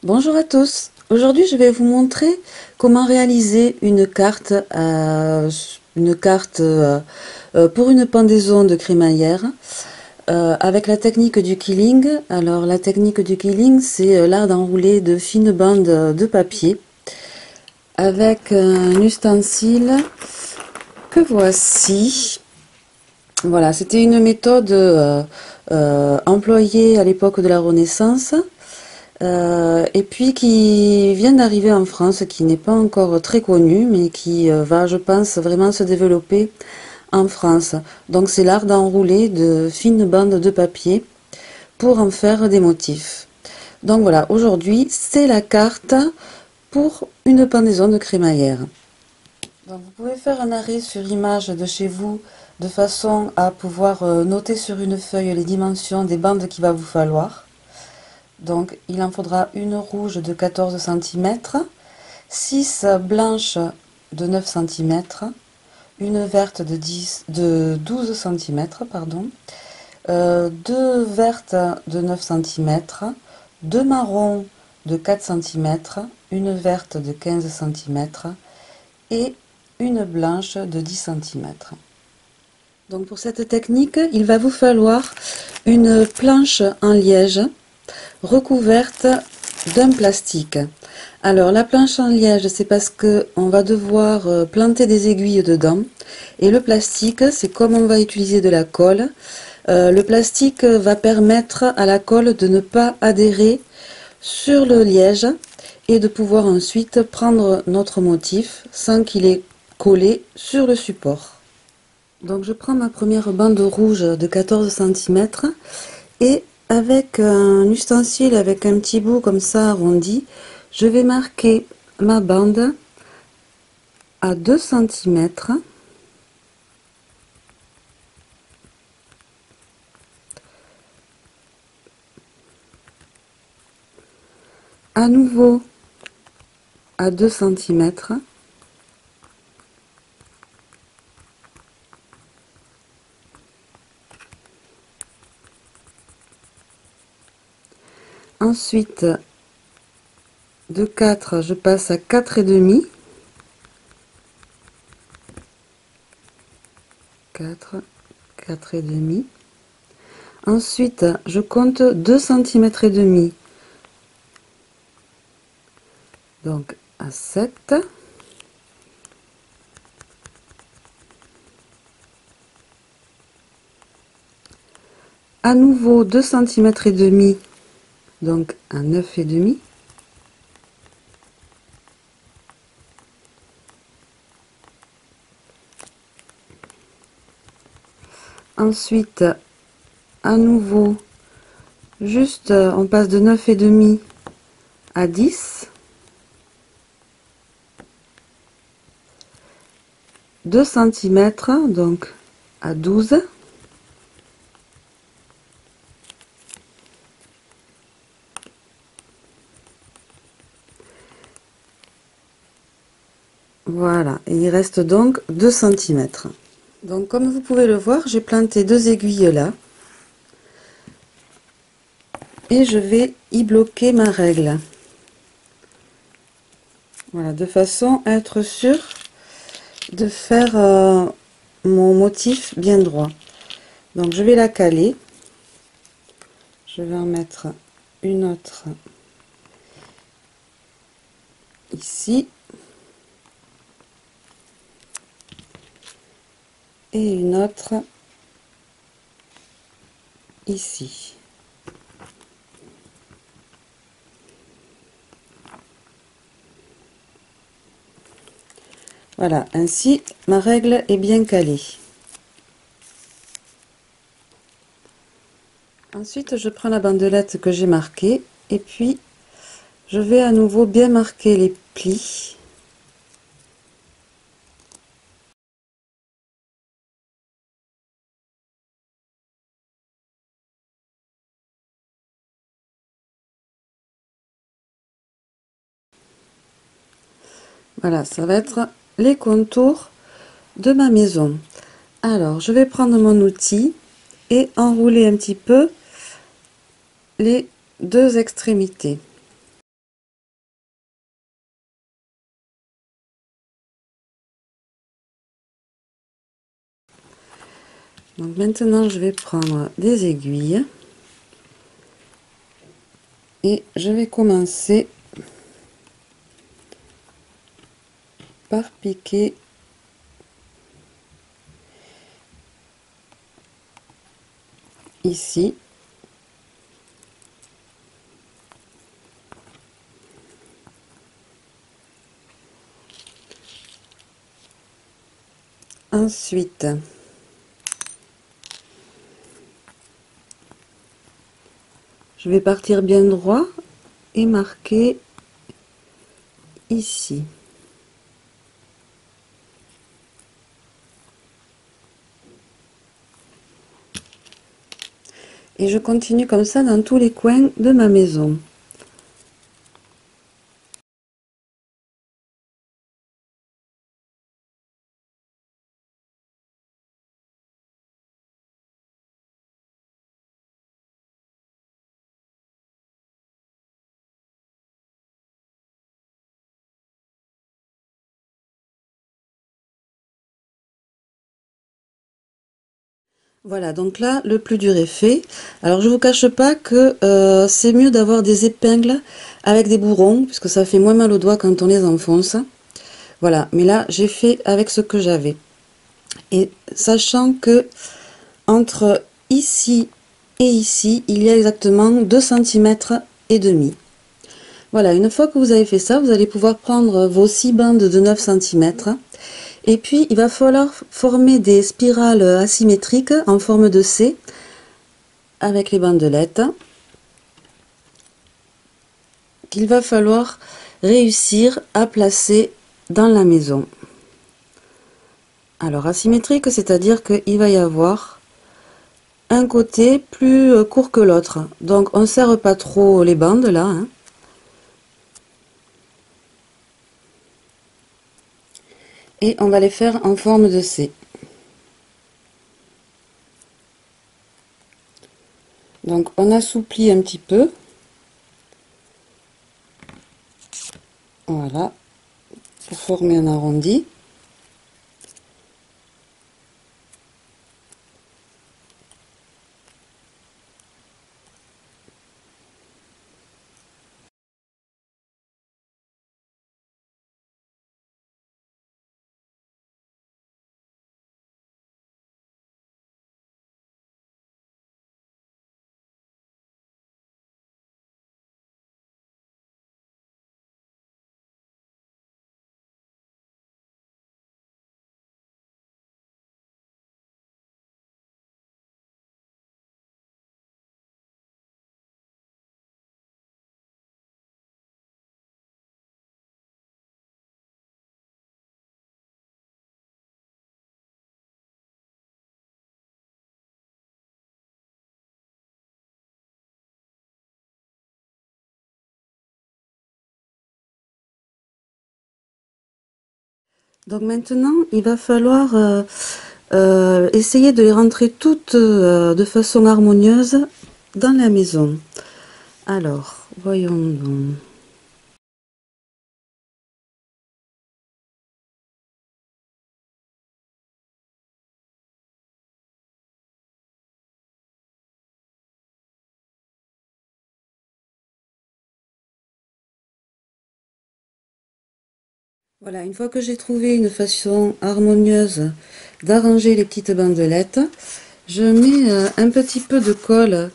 Bonjour à tous. Aujourd'hui, je vais vous montrer comment réaliser une carte pour une pendaison de crémaillère avec la technique du quilling. Alors, la technique du quilling, c'est l'art d'enrouler de fines bandes de papier avec un ustensile que voici. Voilà, c'était une méthode employée à l'époque de la Renaissance. Et puis qui vient d'arriver en France, qui n'est pas encore très connu, mais qui va, je pense, vraiment se développer en France. Donc c'est l'art d'enrouler de fines bandes de papier pour en faire des motifs. Donc voilà, aujourd'hui, c'est la carte pour une pendaison de crémaillère. Donc vous pouvez faire un arrêt sur image de chez vous de façon à pouvoir noter sur une feuille les dimensions des bandes qu'il va vous falloir. Donc il en faudra une rouge de 14 cm, 6 blanches de 9 cm, une verte de 12 cm, pardon, 2 vertes de 9 cm, 2 marrons de 4 cm, une verte de 15 cm et une blanche de 10 cm. Donc pour cette technique, il va vous falloir une planche en liège recouverte d'un plastique. Alors la planche en liège, c'est parce que on va devoir planter des aiguilles dedans, et le plastique, c'est comme on va utiliser de la colle, le plastique va permettre à la colle de ne pas adhérer sur le liège et de pouvoir ensuite prendre notre motif sans qu'il est collé sur le support. Donc je prends ma première bande rouge de 14 cm et avec un ustensile avec un petit bout comme ça arrondi, je vais marquer ma bande à 2 cm. À nouveau à 2 cm. Ensuite, de 4, je passe à 4,5. 4, 4,5. Ensuite, je compte 2 cm et demi. Donc à 7. À nouveau 2 cm et demi, donc à 9,5. Ensuite, à nouveau, juste on passe de 9,5 à 10. 2 cm, donc à 12. Voilà, et il reste donc 2 cm. Donc comme vous pouvez le voir, j'ai planté deux aiguilles là. Et je vais y bloquer ma règle. Voilà, de façon à être sûr de faire mon motif bien droit. Donc je vais la caler. Je vais en mettre une autre ici. Et une autre ici. Voilà, ainsi ma règle est bien calée. Ensuite, je prends la bandelette que j'ai marquée et puis je vais à nouveau bien marquer les plis. Voilà, ça va être les contours de ma maison. Alors, je vais prendre mon outil et enrouler un petit peu les deux extrémités. Donc maintenant, je vais prendre des aiguilles et je vais commencer par piquer ici. Ensuite, je vais partir bien droit et marquer ici. Et je continue comme ça dans tous les coins de ma maison. Voilà, donc là, le plus dur est fait. Alors, je vous cache pas que c'est mieux d'avoir des épingles avec des bourrons, puisque ça fait moins mal aux doigts quand on les enfonce. Voilà, mais là, j'ai fait avec ce que j'avais. Et sachant que entre ici et ici, il y a exactement 2 cm et demi. Voilà, une fois que vous avez fait ça, vous allez pouvoir prendre vos 6 bandes de 9 cm. Et puis, il va falloir former des spirales asymétriques en forme de C avec les bandelettes qu'il va falloir réussir à placer dans la maison. Alors, asymétrique, c'est-à-dire qu'il va y avoir un côté plus court que l'autre. Donc, on ne serre pas trop les bandes là, hein. Et on va les faire en forme de C. Donc, on assouplit un petit peu. Voilà, pour former un arrondi. Donc maintenant, il va falloir essayer de les rentrer toutes de façon harmonieuse dans la maison. Alors, voyons donc. Voilà, une fois que j'ai trouvé une façon harmonieuse d'arranger les petites bandelettes, je mets un petit peu de colle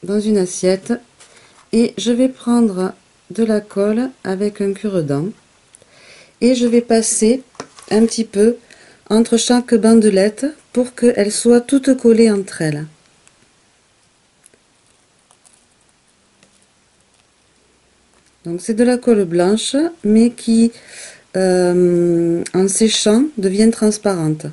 dans une assiette et je vais prendre de la colle avec un cure-dent et je vais passer un petit peu entre chaque bandelette pour qu'elles soient toutes collées entre elles. Donc c'est de la colle blanche mais qui en séchant devient transparente.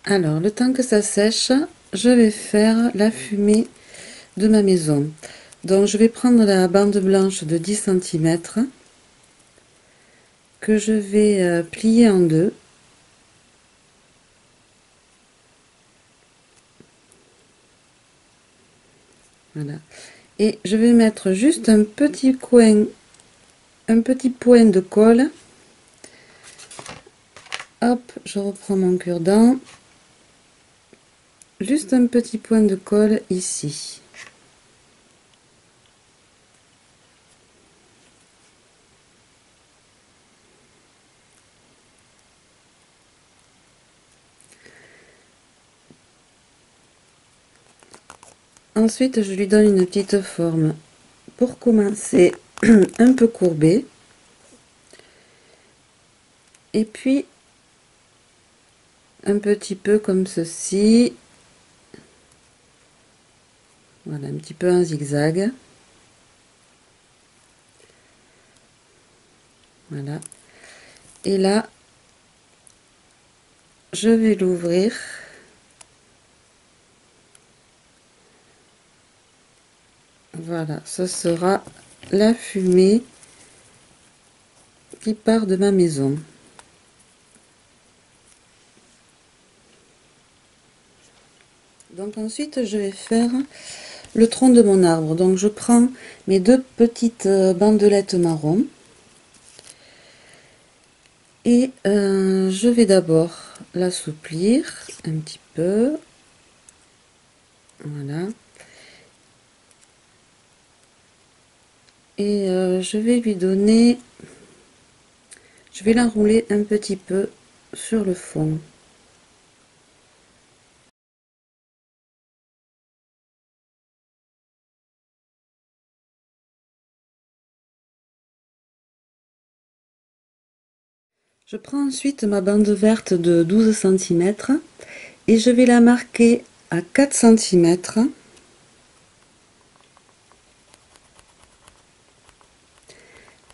Alors, le temps que ça sèche, je vais faire la fumée de ma maison. Donc, je vais prendre la bande blanche de 10 centimètres que je vais plier en deux. Voilà. Et je vais mettre juste un petit point de colle. Hop, je reprends mon cure-dent. Juste un petit point de colle ici. Ensuite, je lui donne une petite forme. Pour commencer, un peu courbée. Et puis, un petit peu comme ceci. Voilà, un petit peu en zigzag. Voilà. Et là, je vais l'ouvrir. Voilà, ce sera la fumée qui part de ma maison. Donc ensuite, je vais faire le tronc de mon arbre. Donc je prends mes deux petites bandelettes marron et je vais d'abord l'assouplir un petit peu. Voilà. Et je vais lui donner, je vais l'enrouler un petit peu sur le fond. Je prends ensuite ma bande verte de 12 centimètres et je vais la marquer à 4 centimètres.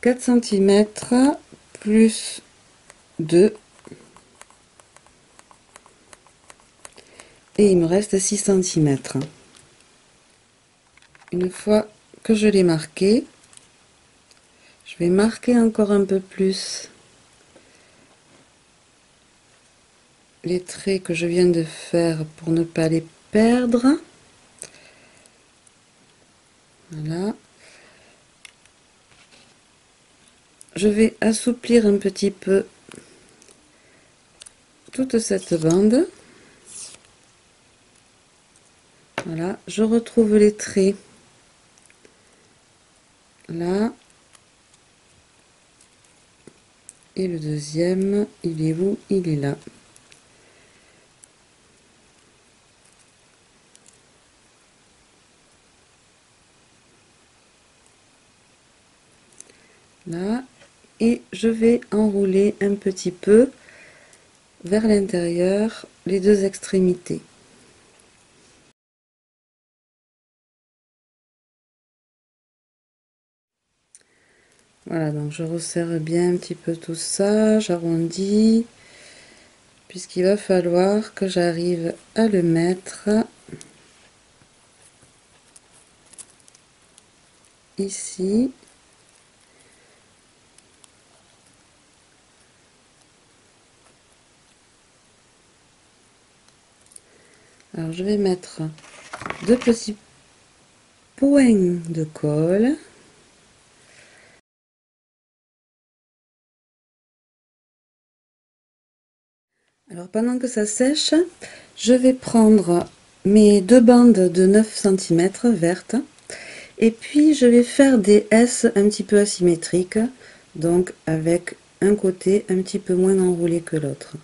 4 centimètres plus 2 et il me reste 6 centimètres. Une fois que je l'ai marqué, je vais marquer encore un peu plus les traits que je viens de faire pour ne pas les perdre. Voilà. Je vais assouplir un petit peu toute cette bande. Voilà, je retrouve les traits là. Et le deuxième, il est où? Il est là. Là. Et je vais enrouler un petit peu vers l'intérieur les deux extrémités. Voilà, donc je resserre bien un petit peu tout ça, j'arrondis, puisqu'il va falloir que j'arrive à le mettre ici. Alors je vais mettre deux petits points de colle. Alors pendant que ça sèche, je vais prendre mes deux bandes de 9 centimètres vertes et puis je vais faire des S un petit peu asymétriques, donc avec un côté un petit peu moins enroulé que l'autre.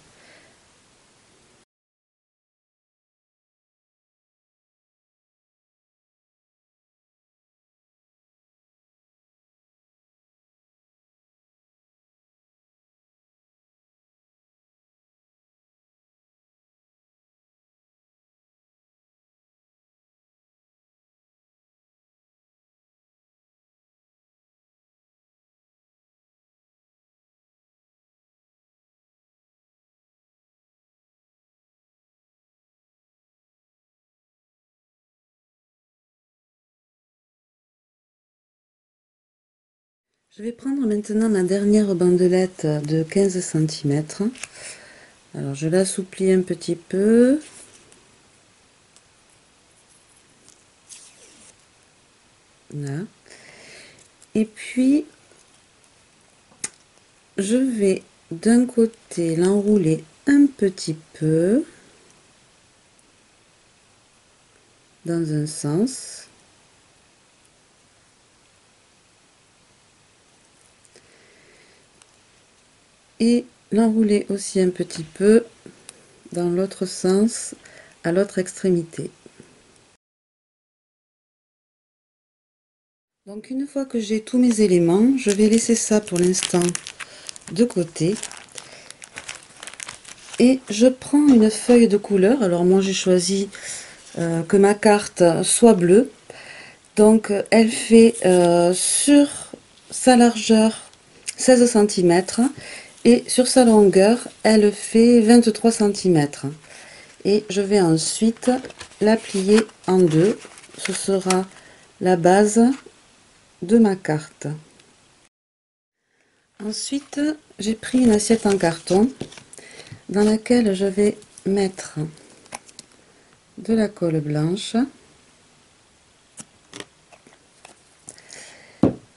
Je vais prendre maintenant ma dernière bandelette de 15 centimètres. Alors je l'assouplis un petit peu. Là. Et puis je vais d'un côté l'enrouler un petit peu dans un sens et l'enrouler aussi un petit peu dans l'autre sens à l'autre extrémité. Donc une fois que j'ai tous mes éléments, je vais laisser ça pour l'instant de côté et je prends une feuille de couleur. Alors moi j'ai choisi que ma carte soit bleue, donc elle fait sur sa largeur 16 centimètres et sur sa longueur elle fait 23 centimètres. Et je vais ensuite la plier en deux. Ce sera la base de ma carte. Ensuite, j'ai pris une assiette en carton dans laquelle je vais mettre de la colle blanche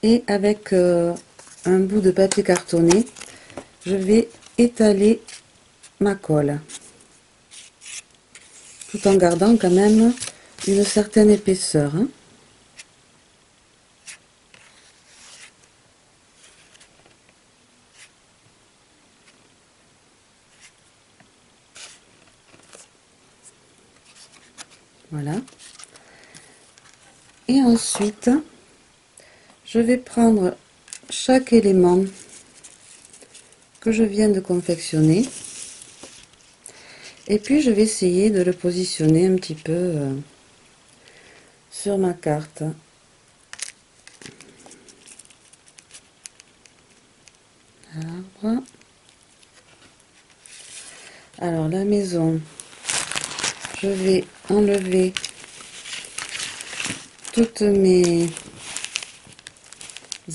et avec un bout de papier cartonné, je vais étaler ma colle tout en gardant quand même une certaine épaisseur. Voilà. Et ensuite, je vais prendre chaque élément que je viens de confectionner et puis je vais essayer de le positionner un petit peu sur ma carte. Arbre. Alors la maison, je vais enlever toutes mes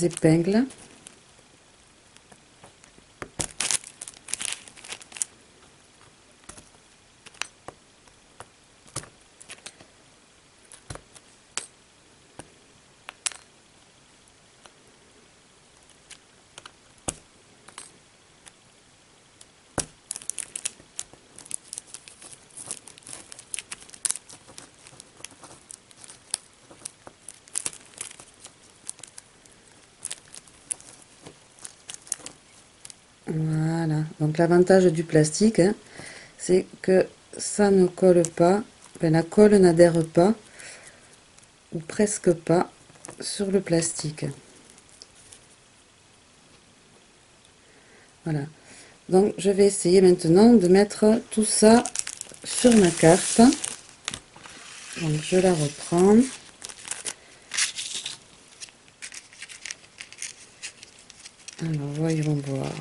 épingles. Voilà, donc l'avantage du plastique, hein, c'est que ça ne colle pas, enfin, la colle n'adhère pas, ou presque pas, sur le plastique. Voilà, donc je vais essayer maintenant de mettre tout ça sur ma carte. Donc je la reprends. Alors voyons voir.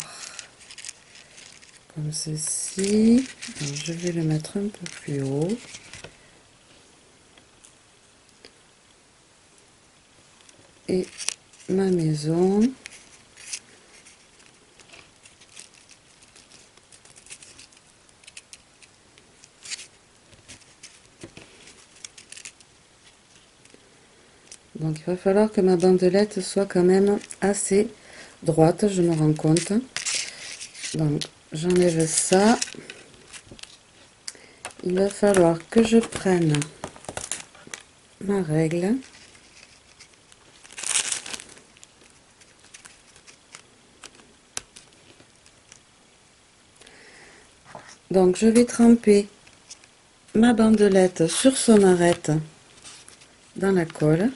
Comme ceci. Alors, je vais le mettre un peu plus haut. Et ma maison. Donc il va falloir que ma bandelette soit quand même assez droite, je me rends compte. Donc j'enlève ça. Il va falloir que je prenne ma règle. Donc je vais tremper ma bandelette sur son arête dans la colle.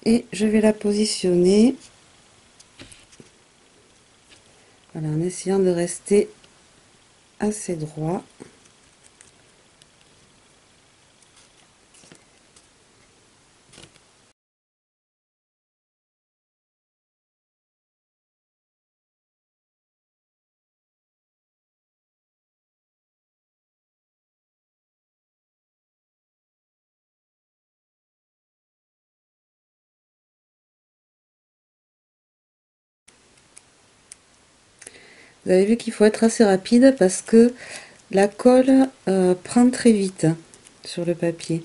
Et je vais la positionner, voilà, en essayant de rester assez droit. Vous avez vu qu'il faut être assez rapide parce que la colle prend très vite sur le papier.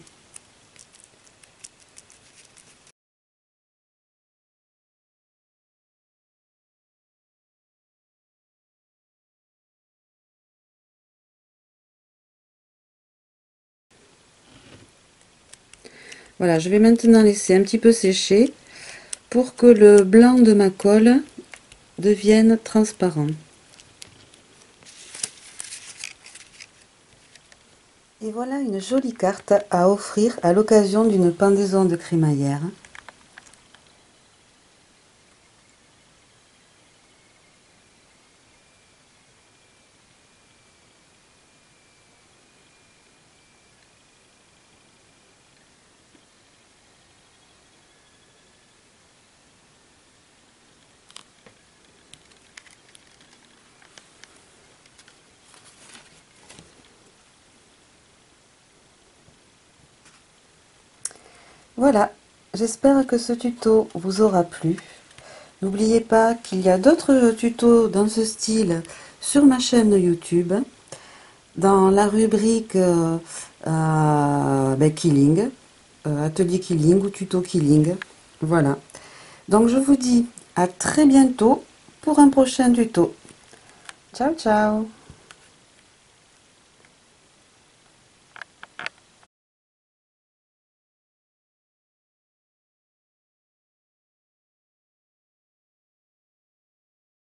Voilà, je vais maintenant laisser un petit peu sécher pour que le blanc de ma colle devienne transparent. Et voilà une jolie carte à offrir à l'occasion d'une pendaison de crémaillère. Voilà, j'espère que ce tuto vous aura plu. N'oubliez pas qu'il y a d'autres tutos dans ce style sur ma chaîne YouTube, dans la rubrique Killing, atelier Killing ou tuto Killing. Voilà. Donc je vous dis à très bientôt pour un prochain tuto. Ciao ciao!